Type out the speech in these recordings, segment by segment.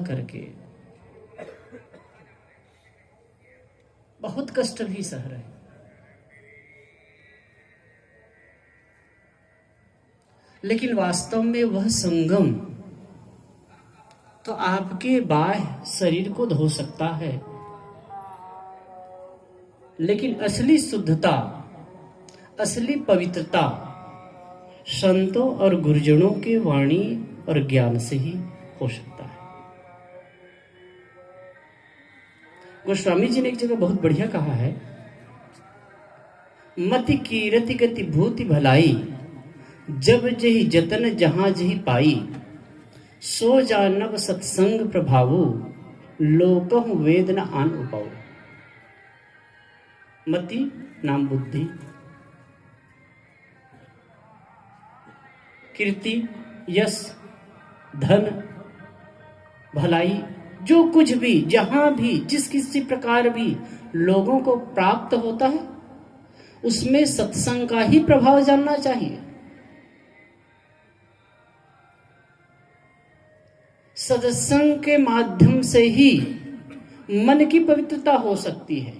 करके बहुत कष्ट भी सह रहे, लेकिन वास्तव में वह संगम तो आपके बाह्य शरीर को धो सकता है, लेकिन असली शुद्धता, असली पवित्रता संतों और गुरुजनों के वाणी और ज्ञान से ही हो सकता है। गोस्वामी जी ने एक जगह बहुत बढ़िया कहा है, मति कीरति गति भूति भलाई, जब जही जतन जहां जही पाई, सो जानब सत्संग प्रभावो, लोकहु वेद न आन उपाओ। मति नाम बुद्धि, कीर्ति यश धन भलाई, जो कुछ भी जहां भी जिस किसी प्रकार भी लोगों को प्राप्त होता है, उसमें सत्संग का ही प्रभाव जानना चाहिए। सत्संग के माध्यम से ही मन की पवित्रता हो सकती है।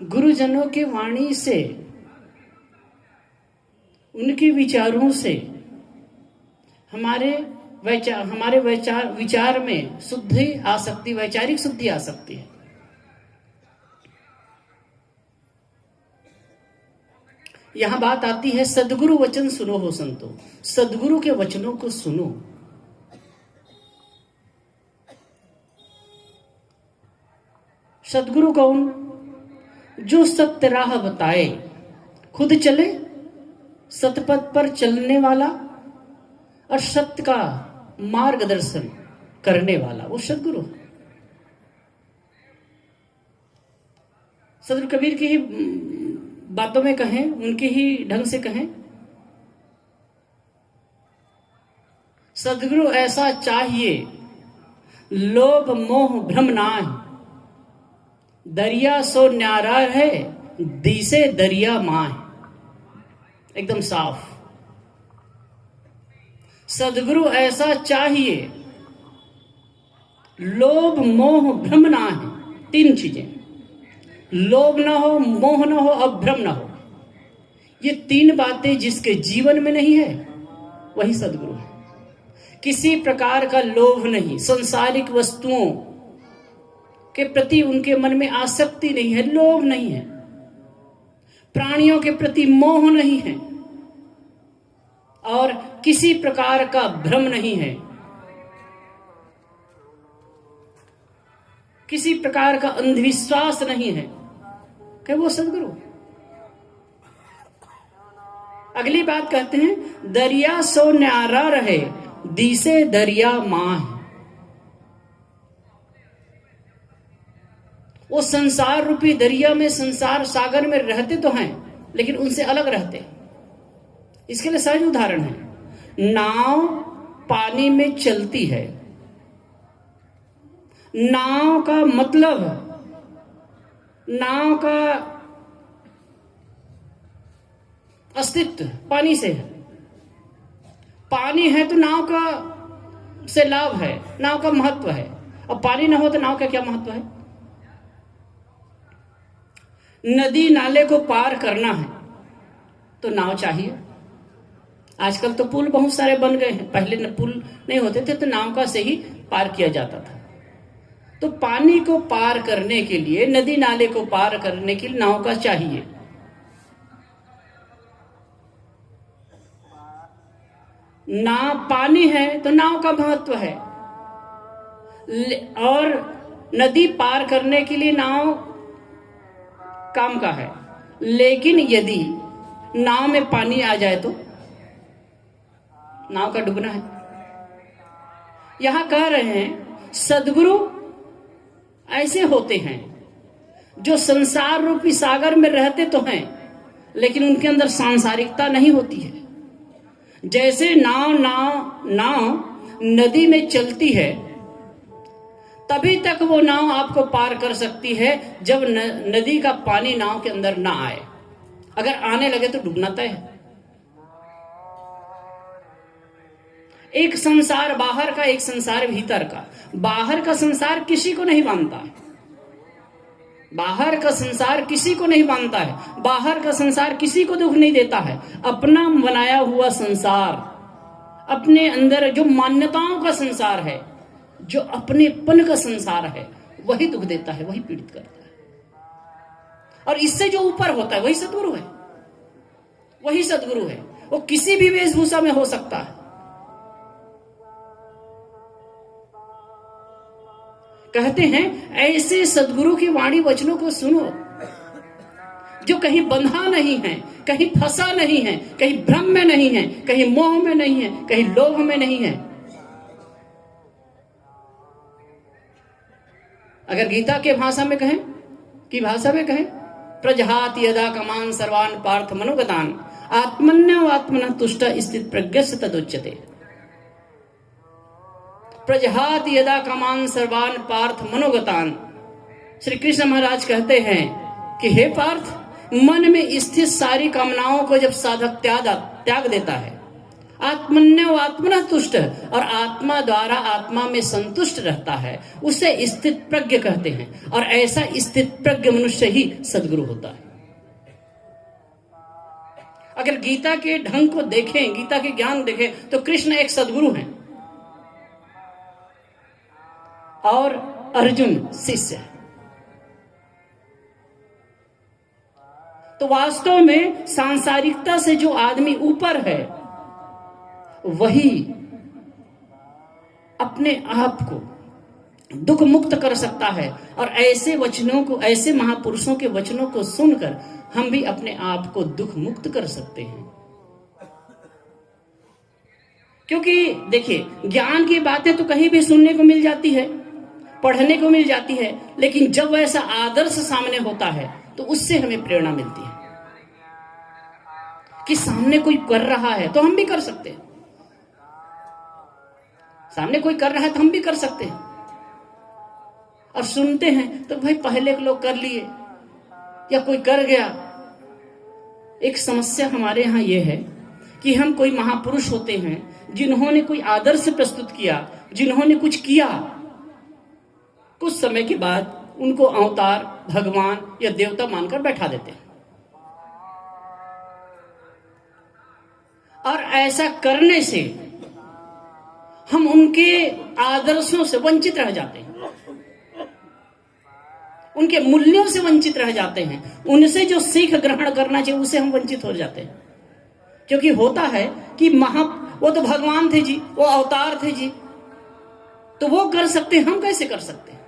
गुरुजनों की वाणी से, उनके विचारों से हमारे विचार में शुद्धि आ सकती, वैचारिक शुद्धि आ सकती है। यहां बात आती है, सदगुरु वचन सुनो हो संतो, सदगुरु के वचनों को सुनो। सदगुरु कौन? जो सत्य राह बताए, खुद चले सतपथ पर चलने वाला और सत्य का मार्गदर्शन करने वाला, वो सदगुरु है। सदगुरु कबीर की ही बातों में कहें, उनके ही ढंग से कहें, सदगुरु ऐसा चाहिए, लोभ मोह भ्रम नाहि, दरिया सो न्यारा है, दिसे दरिया माह। एकदम साफ। सदगुरु ऐसा चाहिए, लोभ मोह भ्रम ना है, तीन चीजें, लोभ ना हो, मोह ना हो और भ्रम ना हो। ये तीन बातें जिसके जीवन में नहीं है, वही सदगुरु है। किसी प्रकार का लोभ नहीं, सांसारिक वस्तुओं के प्रति उनके मन में आसक्ति नहीं है, लोभ नहीं है, प्राणियों के प्रति मोह नहीं है, और किसी प्रकार का भ्रम नहीं है, किसी प्रकार का अंधविश्वास नहीं है कि वो सदगुरु। अगली बात कहते हैं, दरिया सो न्यारा रहे, दिसे दरिया माह। वो संसार रूपी दरिया में, संसार सागर में रहते तो हैं, लेकिन उनसे अलग रहते। इसके लिए सहज उदाहरण है, नाव पानी में चलती है, नाव का मतलब, नाव का अस्तित्व पानी से है। पानी है तो नाव का से लाभ है, नाव का महत्व है, और पानी ना हो तो नाव का क्या महत्व है। नदी नाले को पार करना है तो नाव चाहिए। आजकल तो पुल बहुत सारे बन गए हैं, पहले पुल नहीं होते थे तो नाव का से ही पार किया जाता था। तो पानी को पार करने के लिए, नदी नाले को पार करने के लिए नाव का चाहिए। नाव पानी है तो नाव का महत्व है, और नदी पार करने के लिए नाव काम का है। लेकिन यदि नाव में पानी आ जाए तो नाव का डूबना है। यहां कह रहे हैं, सदगुरु ऐसे होते हैं जो संसार रूपी सागर में रहते तो हैं, लेकिन उनके अंदर सांसारिकता नहीं होती है। जैसे नाव नदी में चलती है, तभी तक वो नाव आपको पार कर सकती है जब नदी का पानी नाव के अंदर ना आए। अगर आने लगे तो डूबना तय है। एक संसार बाहर का, एक संसार भीतर का। बाहर का संसार किसी को नहीं बांधता है, बाहर का संसार किसी को नहीं बांधता है, बाहर का संसार किसी को दुख नहीं देता है। अपना बनाया हुआ संसार, अपने अंदर जो मान्यताओं का संसार है, जो अपनेपन का संसार है, वही दुख देता है, वही पीड़ित करता है। और इससे जो ऊपर होता है वही सद्गुरु है, वही सद्गुरु है। वो किसी भी वेशभूषा में हो सकता है। कहते हैं ऐसे सद्गुरु की वाणी वचनों को सुनो जो कहीं बंधा नहीं है, कहीं फंसा नहीं है, कहीं भ्रम में नहीं है, कहीं मोह में नहीं है, कहीं लोभ में नहीं है। अगर गीता के भाषा में कहें, प्रजहाति यदा कामान सर्वान पार्थ मनोगतान आत्मन्य आत्मना तुष्ट स्थित प्रज्ञस्य तदुच्यते। प्रजहाति यदा कामान सर्वान पार्थ मनोगतान। श्री कृष्ण महाराज कहते हैं कि हे पार्थ, मन में स्थित सारी कामनाओं को जब साधक त्याग देता है, आत्मन्य आत्मना तुष्ट, और आत्मा द्वारा आत्मा में संतुष्ट रहता है, उसे स्थित प्रज्ञ कहते हैं। और ऐसा स्थित प्रज्ञ मनुष्य ही सद्गुरु होता है। अगर गीता के ढंग को देखें, गीता के ज्ञान देखें, तो कृष्ण एक सद्गुरु हैं और अर्जुन शिष्य है। तो वास्तव में सांसारिकता से जो आदमी ऊपर है, वही अपने आप को दुख मुक्त कर सकता है। और ऐसे वचनों को, ऐसे महापुरुषों के वचनों को सुनकर हम भी अपने आप को दुख मुक्त कर सकते हैं। क्योंकि देखिए, ज्ञान की बातें तो कहीं भी सुनने को मिल जाती है, पढ़ने को मिल जाती है, लेकिन जब वैसा आदर्श सामने होता है तो उससे हमें प्रेरणा मिलती है कि सामने कोई कर रहा है तो हम भी कर सकते हैं, सामने कोई कर रहा है तो हम भी कर सकते हैं। और सुनते हैं तो भाई पहले के लोग कर लिए या कोई कर गया। एक समस्या हमारे यहाँ यह है कि हम कोई महापुरुष होते हैं जिन्होंने कोई आदर्श प्रस्तुत किया, जिन्होंने कुछ किया, कुछ समय के बाद उनको अवतार, भगवान या देवता मानकर बैठा देते हैं। और ऐसा करने से हम उनके आदर्शों से वंचित रह जाते हैं, उनके मूल्यों से वंचित रह जाते हैं, उनसे जो सीख ग्रहण करना चाहिए उससे हम वंचित हो जाते हैं। क्योंकि होता है कि वो तो भगवान थे जी, वो अवतार थे जी, तो वो कर सकते हैं, हम कैसे कर सकते हैं।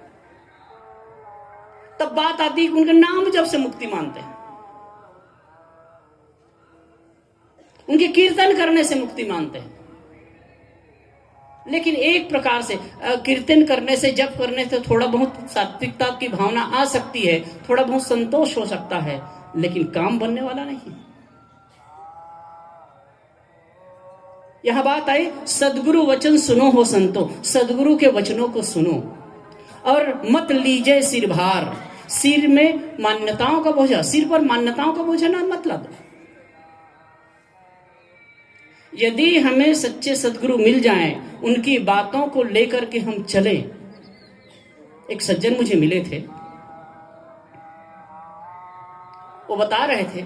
तब बात आती है कि उनके नाम जप से मुक्ति मानते हैं, उनके कीर्तन करने से मुक्ति मानते हैं। लेकिन एक प्रकार से कीर्तन करने से, जप करने से थोड़ा बहुत सात्विकता की भावना आ सकती है, थोड़ा बहुत संतोष हो सकता है, लेकिन काम बनने वाला नहीं। यह बात आई, सदगुरु वचन सुनो हो संतो, सदगुरु के वचनों को सुनो और मत लीजिए सिर भार। सिर में मान्यताओं का बोझा, सिर पर मान्यताओं का बोझा ना मतलब। यदि हमें सच्चे सदगुरु मिल जाएं, उनकी बातों को लेकर के हम चले। एक सज्जन मुझे मिले थे, वो बता रहे थे,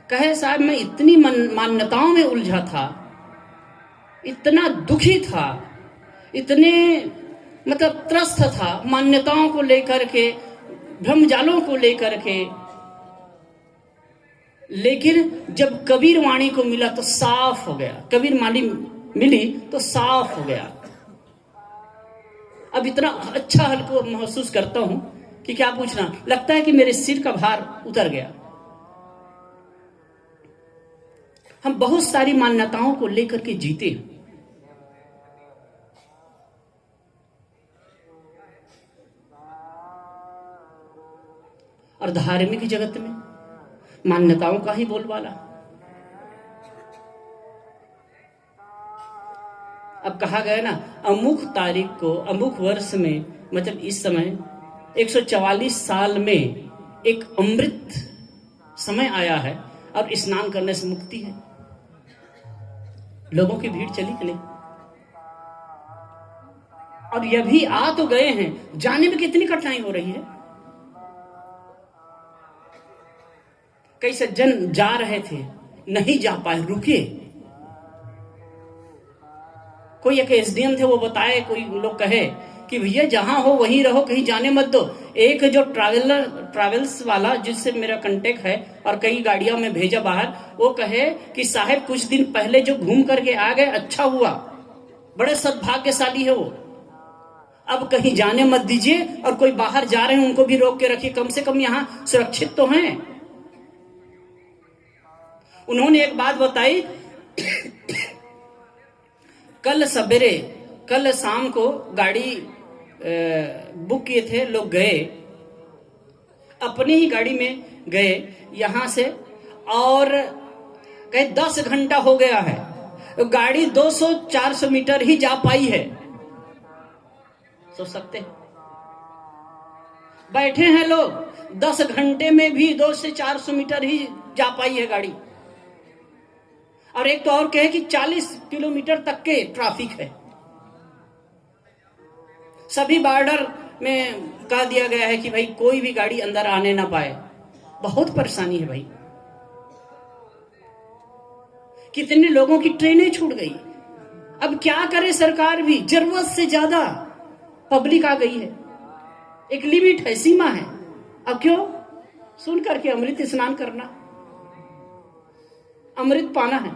कहे साहब मैं इतनी मान्यताओं में उलझा था, इतना दुखी था, इतने मतलब त्रस्त था मान्यताओं को लेकर के, भ्रमजालों को लेकर के, लेकिन जब कबीर वाणी को मिला तो साफ हो गया। कबीर वाणी मिली तो साफ हो गया। अब इतना अच्छा हल्को महसूस करता हूं कि क्या पूछना, लगता है कि मेरे सिर का भार उतर गया। हम बहुत सारी मान्यताओं को लेकर के जीते हैं, और धार्मिक जगत में मान्यताओं का ही बोलबाला। अब कहा गया ना, अमुक तारीख को, अमुक वर्ष में, मतलब इस समय 144 साल में एक अमृत समय आया है और स्नान करने से मुक्ति है। लोगों की भीड़ चली कि नहीं? और यह भी आ तो गए हैं, जाने में कितनी कठिनाई हो रही है। कई सज्जन जा रहे थे, नहीं जा पाए, रुके। कोई एक एसडीएम थे, वो बताए, कोई लोग कहे कि भैया जहां हो वहीं रहो, कहीं जाने मत दो। एक जो ट्रैवल्स वाला जिससे मेरा कांटेक्ट है और कई गाड़ियों में भेजा बाहर, वो कहे कि साहब कुछ दिन पहले जो घूम करके आ गए, अच्छा हुआ, बड़े सद्भाग्यशाली है वो। अब कहीं जाने मत दीजिए, और कोई बाहर जा रहे हैं उनको भी रोक के रखिए, कम से कम यहां सुरक्षित तो हैं। उन्होंने एक बात बताई, कल शाम को गाड़ी बुक किए थे, लोग गए, अपनी ही गाड़ी में गए यहां से, और कहीं 10 घंटा हो गया है, गाड़ी 200-400 मीटर ही जा पाई है। सोच सकते हैं, बैठे हैं लोग, 10 घंटे में भी 200 से 400 मीटर ही जा पाई है गाड़ी। और एक तो और कहे कि 40 किलोमीटर तक के ट्रैफिक है। सभी बॉर्डर में कह दिया गया है कि भाई कोई भी गाड़ी अंदर आने ना पाए। बहुत परेशानी है भाई। कितने लोगों की ट्रेनें छूट गई। अब क्या करे सरकार भी, जरूरत से ज्यादा पब्लिक आ गई है, एक लिमिट है, सीमा है। अब क्यों सुन करके अमृत स्नान करना, अमृत पाना है।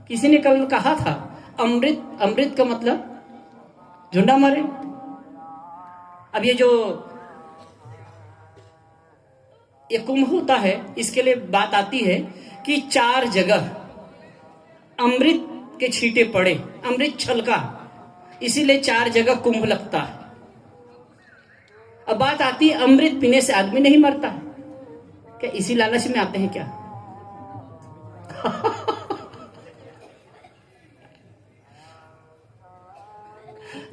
किसी ने कल कहा था अमृत का मतलब झुंडा मारे। अब ये जो ये कुंभ होता है, इसके लिए बात आती है कि 4 जगह अमृत के छींटे पड़े, अमृत छलका, इसीलिए 4 जगह कुंभ लगता है। अब बात आती है अमृत पीने से आदमी नहीं मरता, क्या इसी लालच में आते हैं क्या?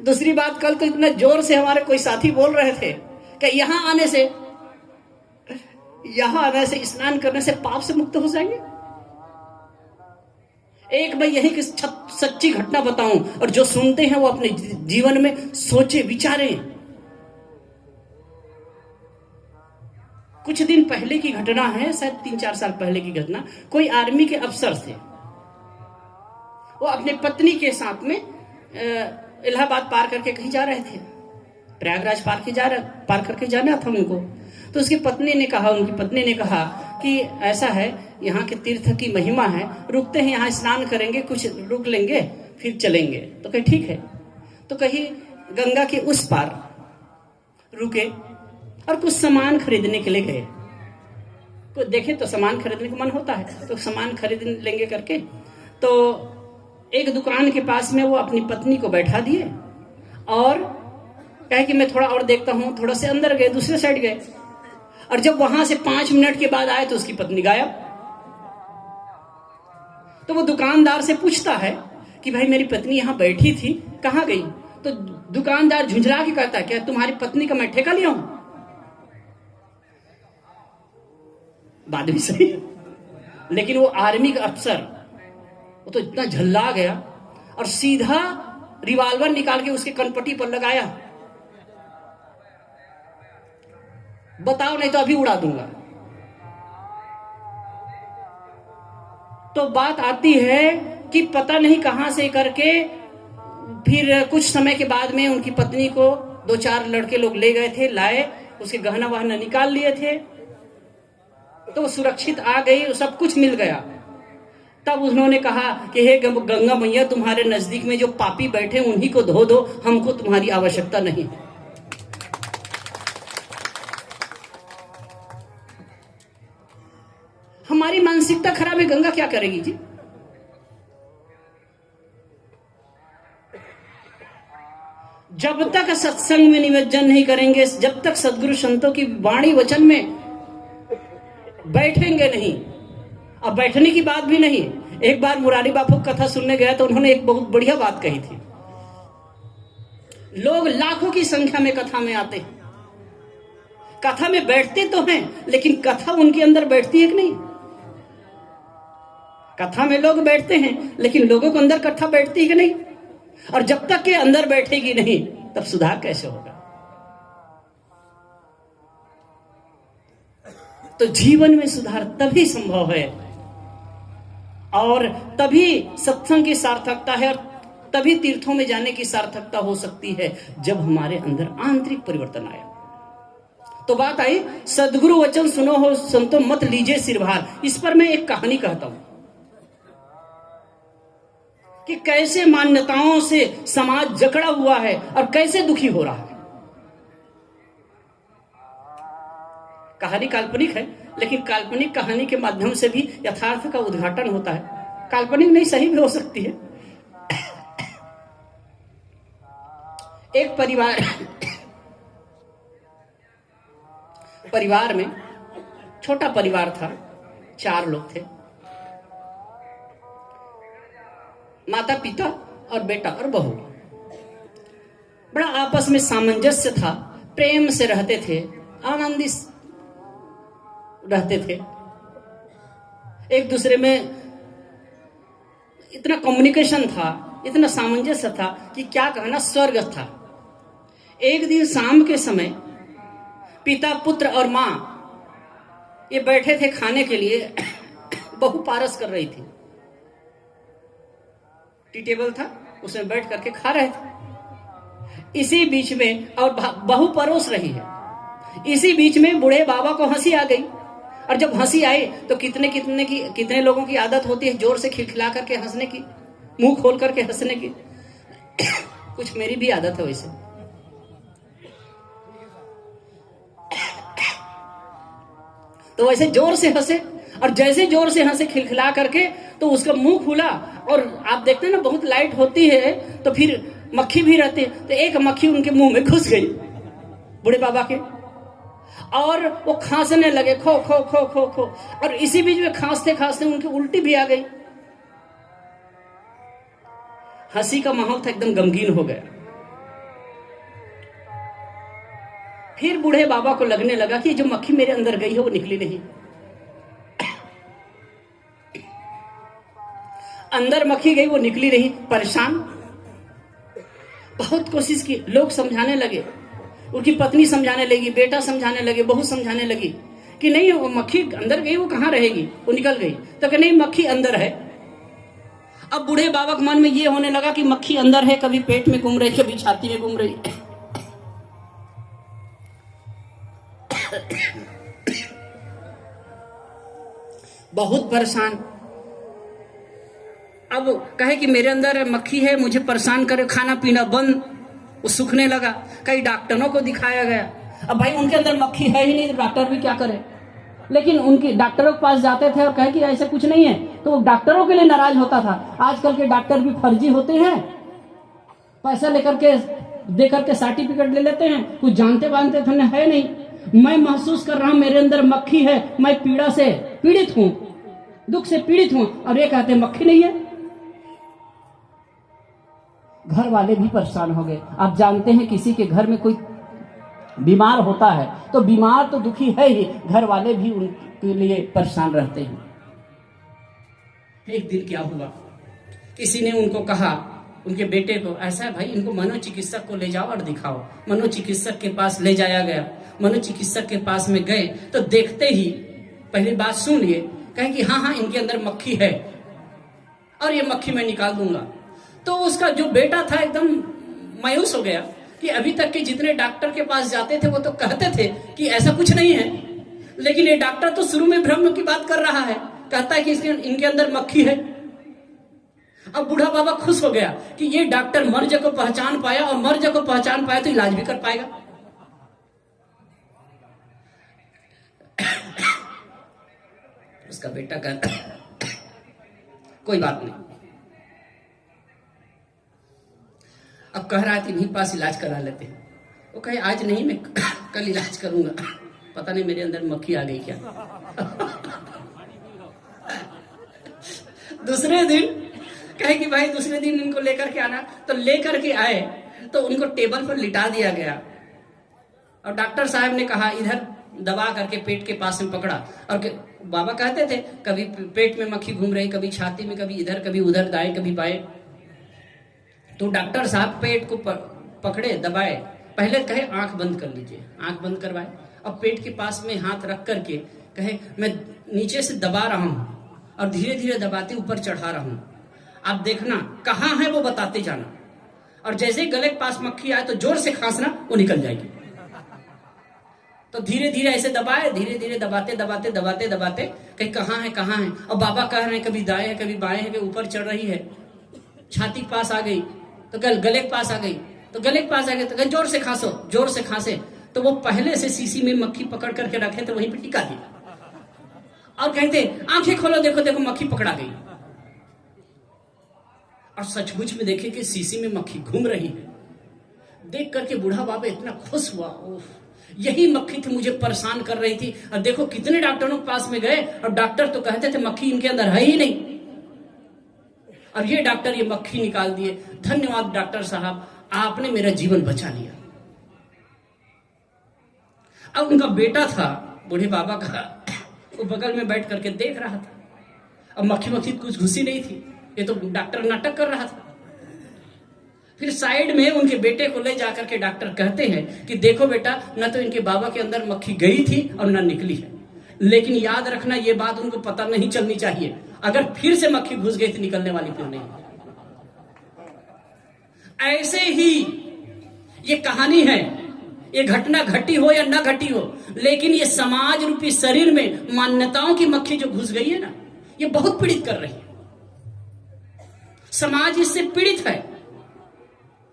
दूसरी बात, कल तो इतना जोर से हमारे कोई साथी बोल रहे थे कि यहां आने से स्नान करने से पाप से मुक्त हो जाएंगे। एक मैं यही कि सच्ची घटना बताऊं, और जो सुनते हैं वो अपने जीवन में सोचे विचारें। कुछ दिन पहले की घटना है, शायद 3-4 साल पहले की घटना। कोई आर्मी के अफसर थे, वो अपने पत्नी के साथ में इलाहाबाद पार करके कहीं जा रहे थे, प्रयागराज पार करके जाना था उनको। तो उनकी पत्नी ने कहा कि ऐसा है, यहाँ के तीर्थ की महिमा है, रुकते हैं यहाँ स्नान करेंगे, कुछ रुक लेंगे फिर चलेंगे। तो कहीं ठीक है। तो कहीं गंगा के उस पार रुके और कुछ सामान खरीदने के लिए गए। तो देखे तो सामान खरीदने का मन होता है, तो सामान खरीद लेंगे करके, तो एक दुकान के पास में वो अपनी पत्नी को बैठा दिए और कहे कि मैं थोड़ा और देखता हूं। थोड़ा से अंदर गए, दूसरे साइड गए, और जब वहां से 5 मिनट के बाद आए तो उसकी पत्नी गायब। तो वो दुकानदार से पूछता है कि भाई मेरी पत्नी यहां बैठी थी, कहां गई? तो दुकानदार झुंझला के कहता है, क्या तुम्हारी पत्नी का मैं ठेका लिया हूं? बात भी सही, लेकिन वो आर्मी का अफसर, वो तो इतना झल्ला गया और सीधा रिवॉल्वर निकाल के उसके कनपट्टी पर लगाया। बताओ, नहीं तो अभी उड़ा दूंगा। तो बात आती है कि पता नहीं कहां से करके फिर कुछ समय के बाद में उनकी पत्नी को 2-4 लड़के लोग ले गए थे, लाए, उसके गहना वहना निकाल लिए थे, तो सुरक्षित आ गई, सब कुछ मिल गया। तब उन्होंने कहा कि हे गंगा मैया, तुम्हारे नजदीक में जो पापी बैठे उन्हीं को धो दो, हमको तुम्हारी आवश्यकता नहीं। हमारी मानसिकता खराब है, गंगा क्या करेगी जी? जब तक सत्संग में निमज्जन नहीं करेंगे, जब तक सदगुरु संतों की वाणी वचन में बैठेंगे नहीं। अब बैठने की बात भी नहीं। एक बार मुरारी बापू कथा सुनने गया तो उन्होंने एक बहुत बढ़िया बात कही थी। लोग लाखों की संख्या में कथा में आते हैं, कथा में बैठते तो हैं, लेकिन कथा उनके अंदर बैठती है कि नहीं? कथा में लोग बैठते हैं, लेकिन लोगों के अंदर कथा बैठती है कि नहीं? और जब तक के अंदर बैठेगी नहीं, तब सुधार कैसे होगा? तो जीवन में सुधार तभी संभव है और तभी सत्संग की सार्थकता है और तभी तीर्थों में जाने की सार्थकता हो सकती है जब हमारे अंदर आंतरिक परिवर्तन आया। तो बात आई सदगुरु वचन सुनो हो संतो मत लीजिए सिरभार। इस पर मैं एक कहानी कहता हूं कि कैसे मान्यताओं से समाज जकड़ा हुआ है और कैसे दुखी हो रहा है। कहानी काल्पनिक है, लेकिन काल्पनिक कहानी के माध्यम से भी यथार्थ का उद्घाटन होता है। काल्पनिक नहीं, सही भी हो सकती है। एक परिवार में छोटा परिवार था, 4 लोग थे, माता पिता और बेटा और बहू। बड़ा आपस में सामंजस्य था, प्रेम से रहते थे, आनंदित रहते थे, एक दूसरे में इतना कम्युनिकेशन था, इतना सामंजस्य था कि क्या कहना, स्वर्ग था। एक दिन शाम के समय पिता, पुत्र और मां ये बैठे थे खाने के लिए। बहू पारस कर रही थी, टी टेबल था, उसमें बैठ करके खा रहे थे। इसी बीच में, और बहू परोस रही है, इसी बीच में बूढ़े बाबा को हंसी आ गई। और जब हंसी आई तो कितने लोगों की आदत होती है जोर से खिलखिला करके हंसने की, मुंह खोल करके हंसने की। कुछ मेरी भी आदत है वैसे। तो वैसे जोर से हंसे, और जैसे जोर से हंसे खिलखिला करके, तो उसका मुंह खुला। और आप देखते हैं ना, बहुत लाइट होती है तो फिर मक्खी भी रहती है, तो एक मक्खी उनके मुंह में घुस गई, बूढ़े बाबा के, और वो खांसने लगे, खो खो खो खो खो। और इसी बीच में खांसते खांसते उनकी उल्टी भी आ गई। हंसी का माहौल था एकदम गमगीन हो गया। फिर बूढ़े बाबा को लगने लगा कि जो मक्खी मेरे अंदर गई है वो निकली नहीं। अंदर मक्खी गई, वो निकली नहीं। परेशान, बहुत कोशिश की, लोग समझाने लगे, उनकी पत्नी समझाने लगी, बेटा समझाने लगे, बहू समझाने लगी कि नहीं, वो मक्खी अंदर गई, वो कहां रहेगी, वो निकल गई। तो नहीं, मक्खी अंदर है। अब बूढ़े बाबा के मन में ये होने लगा कि मक्खी अंदर है, कभी पेट में घूम रही, कभी छाती में घूम रही। बहुत परेशान। अब कहे कि मेरे अंदर मक्खी है, मुझे परेशान करे, खाना पीना बंद। वो सूखने लगा। कई डॉक्टरों को दिखाया गया। अब भाई उनके अंदर मक्खी है ही नहीं, तो डॉक्टर भी क्या करे। लेकिन उनके डॉक्टरों के पास जाते थे और कहे कि ऐसा कुछ नहीं है, तो वो डॉक्टरों के लिए नाराज होता था। आजकल के डॉक्टर भी फर्जी होते हैं, पैसा लेकर के दे करके सर्टिफिकेट ले लेते हैं, कुछ जानते बांधते थे है नहीं। मैं महसूस कर रहा हूं मेरे अंदर मक्खी है, मैं पीड़ा से पीड़ित हूं, दुख से पीड़ित हूं, और ये कहते हैं मक्खी नहीं है। घर वाले भी परेशान हो गए। आप जानते हैं किसी के घर में कोई बीमार होता है तो बीमार तो दुखी है ही, घर वाले भी उनके लिए परेशान रहते हैं। एक दिन क्या हुआ, किसी ने उनको कहा, उनके बेटे को, ऐसा है भाई, इनको मनोचिकित्सक को ले जाओ और दिखाओ। मनोचिकित्सक के पास ले जाया गया। मनोचिकित्सक के पास में गए तो देखते ही पहली बात सुन लिए, कहे कि हाँ, इनके अंदर मक्खी है और ये मक्खी मैं निकाल दूंगा। तो उसका जो बेटा था एकदम मायूस हो गया कि अभी तक के जितने डॉक्टर के पास जाते थे वो तो कहते थे कि ऐसा कुछ नहीं है, लेकिन ये डॉक्टर तो शुरू में भ्रम की बात कर रहा है, कहता है कि इनके अंदर मक्खी है। अब बूढ़ा बाबा खुश हो गया कि ये डॉक्टर मर्ज को पहचान पाया, और मर्ज को पहचान पाया तो इलाज भी कर पाएगा। उसका बेटा कहता कोई बात नहीं। अब कह रहा है कि इन्हीं पास इलाज करा लेते हैं। वो कहे आज नहीं, मैं कल इलाज करूंगा, पता नहीं मेरे अंदर मक्खी आ गई क्या। दूसरे दिन कहे कि भाई दूसरे दिन इनको लेकर के आना, तो लेकर के आए तो उनको टेबल पर लिटा दिया गया, और डॉक्टर साहब ने कहा इधर दबा करके पेट के पास में पकड़ा। और बाबा कहते थे कभी पेट में मक्खी घूम रही, कभी छाती में, कभी इधर कभी उधर, दाएं कभी बाएं। तो डॉक्टर साहब पेट को पकड़े, दबाए, पहले कहे आंख बंद कर लीजिए, आंख बंद करवाए, अब पेट के पास में हाथ रख करके कहे मैं नीचे से दबा रहा हूं और धीरे धीरे दबाते ऊपर चढ़ा रहा हूं, आप देखना कहां है वो बताते जाना, और जैसे ही गले के पास मक्खी आए तो जोर से खांसना, वो निकल जाएगी। तो धीरे धीरे ऐसे दबाए, धीरे धीरे दबाते दबाते दबाते दबाते कहीं कहां है कहां है, और बाबा कह रहे हैं कभी दाएं है कभी बाएं है, ऊपर चढ़ रही है, छाती के पास आ गई तो गले के पास आ गई, तो गले के पास आ गई तो जोर से खांसो, जोर से खांसे, तो वो पहले से शीशी में मक्खी पकड़ करके रखे तो वहीं पे टिका दिया और कहते आंखें खोलो, देखो देखो मक्खी पकड़ा गई। और सचमुच में देखे कि शीशी में मक्खी घूम रही है, देख करके बूढ़ा बाबा इतना खुश हुआ, ओह यही मक्खी थी मुझे परेशान कर रही थी, और देखो कितने डॉक्टरों के पास में गए और डॉक्टर तो कहते थे मक्खी इनके अंदर है ही नहीं, और ये डॉक्टर ये मक्खी निकाल दिए। धन्यवाद डॉक्टर साहब, आपने मेरा जीवन बचा लिया। अब उनका बेटा था बूढ़े बाबा का, वो बगल में बैठ करके देख रहा था, अब मक्खी मक्खी कुछ घुसी नहीं थी, ये तो डॉक्टर नाटक कर रहा था। फिर साइड में उनके बेटे को ले जाकर के डॉक्टर कहते हैं कि देखो बेटा, न तो इनके बाबा के अंदर मक्खी गई थी और न निकली है, लेकिन याद रखना ये बात उनको पता नहीं चलनी चाहिए, अगर फिर से मक्खी घुस गई तो निकलने वाली फिर नहीं। ऐसे ही ये कहानी है, ये घटना घटी हो या ना घटी हो, लेकिन ये समाज रूपी शरीर में मान्यताओं की मक्खी जो घुस गई है ना, ये बहुत पीड़ित कर रही है। समाज इससे पीड़ित है।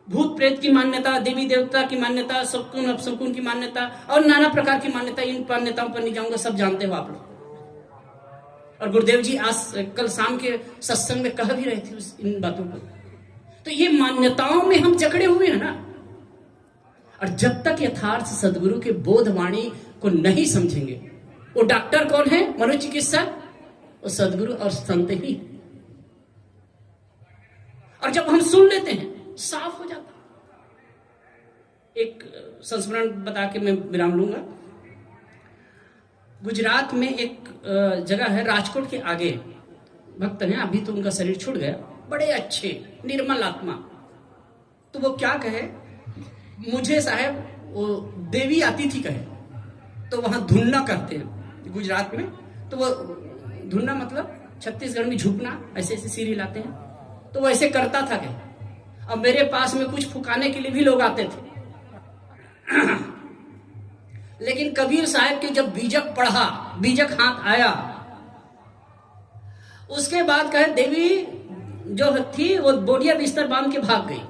भूत प्रेत की मान्यता, देवी देवता की मान्यता, शकुन अपशकुन की मान्यता और नाना प्रकार की मान्यता, इन मान्यताओं पर नहीं जाऊंगा, सब जानते हो आप लोग। और गुरुदेव जी आज कल शाम के सत्संग में कह भी रहे थे इन बातों को। तो ये मान्यताओं में हम जकड़े हुए हैं ना, और जब तक यथार्थ सदगुरु के बोधवाणी को नहीं समझेंगे, वो डॉक्टर कौन है, मनोचिकित्सक, वो सदगुरु और संत ही। और जब हम सुन लेते हैं साफ हो जाता। एक संस्मरण बता के मैं विराम लूंगा। गुजरात में एक जगह है, राजकोट के आगे, भक्त हैं, अभी तो उनका शरीर छूट गया, बड़े अच्छे निर्मल आत्मा। तो वो क्या कहे, मुझे साहब वो देवी आती थी कहे, तो वहां धुनना करते हैं गुजरात में, तो वो धुनना मतलब छत्तीसगढ़ में झुकना, ऐसे ऐसे सिर हिलाते हैं, तो वो ऐसे करता था कहे। अब मेरे पास में कुछ फुकाने के लिए भी लोग आते थे लेकिन कबीर साहब के जब बीजक पढ़ा, बीजक हाथ आया, उसके बाद कहे देवी जो थी वो बोडिया बिस्तर बांध के भाग गई।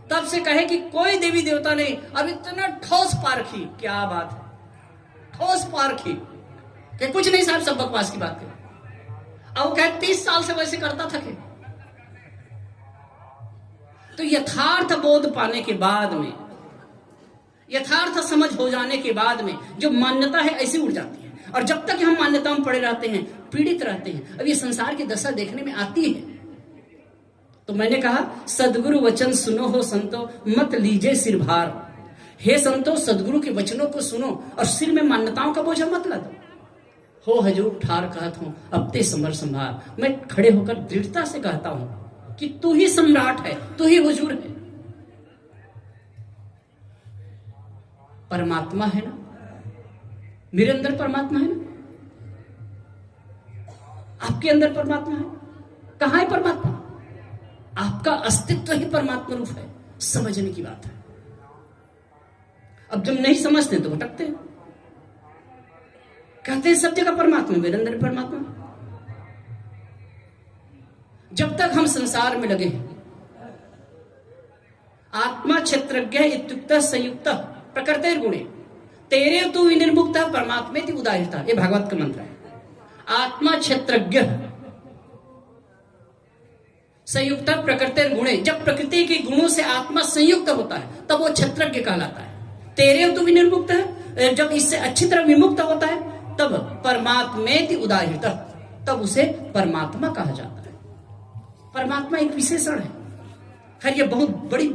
तब से कहे कि कोई देवी देवता नहीं। अब इतना ठोस पारखी, क्या बात है, ठोस पारखी कि कुछ नहीं साहब, सब बकवास की बात है। अब वो कहे 30 साल से वैसे करता था कि। तो यथार्थ बोध पाने के बाद में, यथार्थ समझ हो जाने के बाद में जो मान्यता है ऐसी उड़ जाती है, और जब तक हम मान्यताओं में पड़े रहते हैं, पीड़ित रहते हैं। अब ये संसार की दशा देखने में आती है। तो मैंने कहा सदगुरु वचन सुनो हो संतो, मत लीजिए सिर भार। हे संतो, सदगुरु के वचनों को सुनो और सिर में मान्यताओं का बोझ मत ला दो। हो हजूर ठार कहत हूं, अब ते समर संभार। मैं खड़े होकर दृढ़ता से कहता हूं कि तू ही सम्राट है, तू ही हुजूर है। परमात्मा है ना, मेरे अंदर परमात्मा है ना, आपके अंदर परमात्मा है। कहां है परमात्मा? आपका अस्तित्व ही परमात्मा रूप है। समझने की बात है। अब जब नहीं समझते तो भटकते हैं, कहते हैं सब जगह परमात्मा, मेरे अंदर परमात्मा। जब तक हम संसार में लगे हैं, आत्मा क्षेत्रज्ञ इत्युक्त संयुक्त प्रकृति गुणे तेरे तू विनिर्मुक्त परमात्मे ती उदाहरता। ये भागवत का मंत्र है। आत्मा क्षेत्रज्ञ संयुक्त प्रकृति गुणे, जब प्रकृति के गुणों से आत्मा संयुक्त होता है तब वो क्षेत्रज्ञ कहलाता है। तेरे तू विनिर्मुक्त है, जब इससे अच्छी तरह विमुक्त होता है तब परमात्मे ती उदाहरता, तब उसे परमात्मा कहा जाता है। परमात्मा एक विशेषण है। खैर ये बहुत बड़ी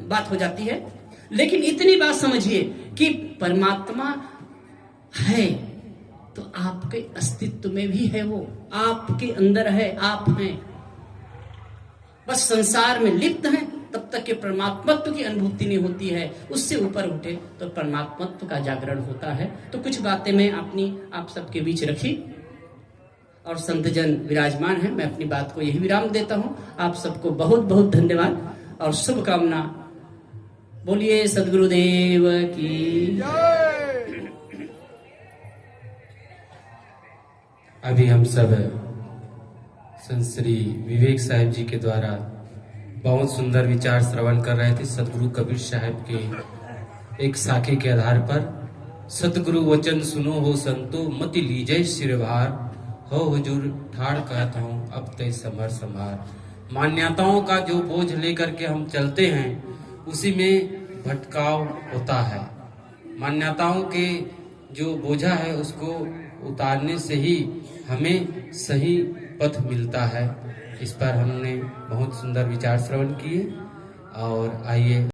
बात हो जाती है, लेकिन इतनी बात समझिए कि परमात्मा है तो आपके अस्तित्व में भी है, वो आपके अंदर है, आप हैं। बस संसार में लिप्त हैं तब तक के परमात्मत्व की अनुभूति नहीं होती है। उससे ऊपर उठे तो परमात्मत्व का जागरण होता है। तो कुछ बातें मैं अपनी आप सबके बीच रखी और संतजन विराजमान है। मैं अपनी बात को यही विराम देता हूं। आप सबको बहुत बहुत धन्यवाद और शुभकामना। बोलिए सद्गुरुदेव की। अभी हम सब संत श्री विवेक साहिब जी के द्वारा बहुत सुंदर विचार श्रवण कर रहे थे सतगुरु कबीर साहब के एक साखे के आधार पर। सतगुरु वचन सुनो हो संतो मति लीजय सिरभार, हो हुजूर ठाड़ कहता हूँ अब तय समर संभार। मान्यताओं का जो बोझ लेकर के हम चलते हैं उसी में भटकाव होता है। मान्यताओं के जो बोझा है उसको उतारने से ही हमें सही पथ मिलता है। इस पर हमने बहुत सुंदर विचार श्रवण किए और आइए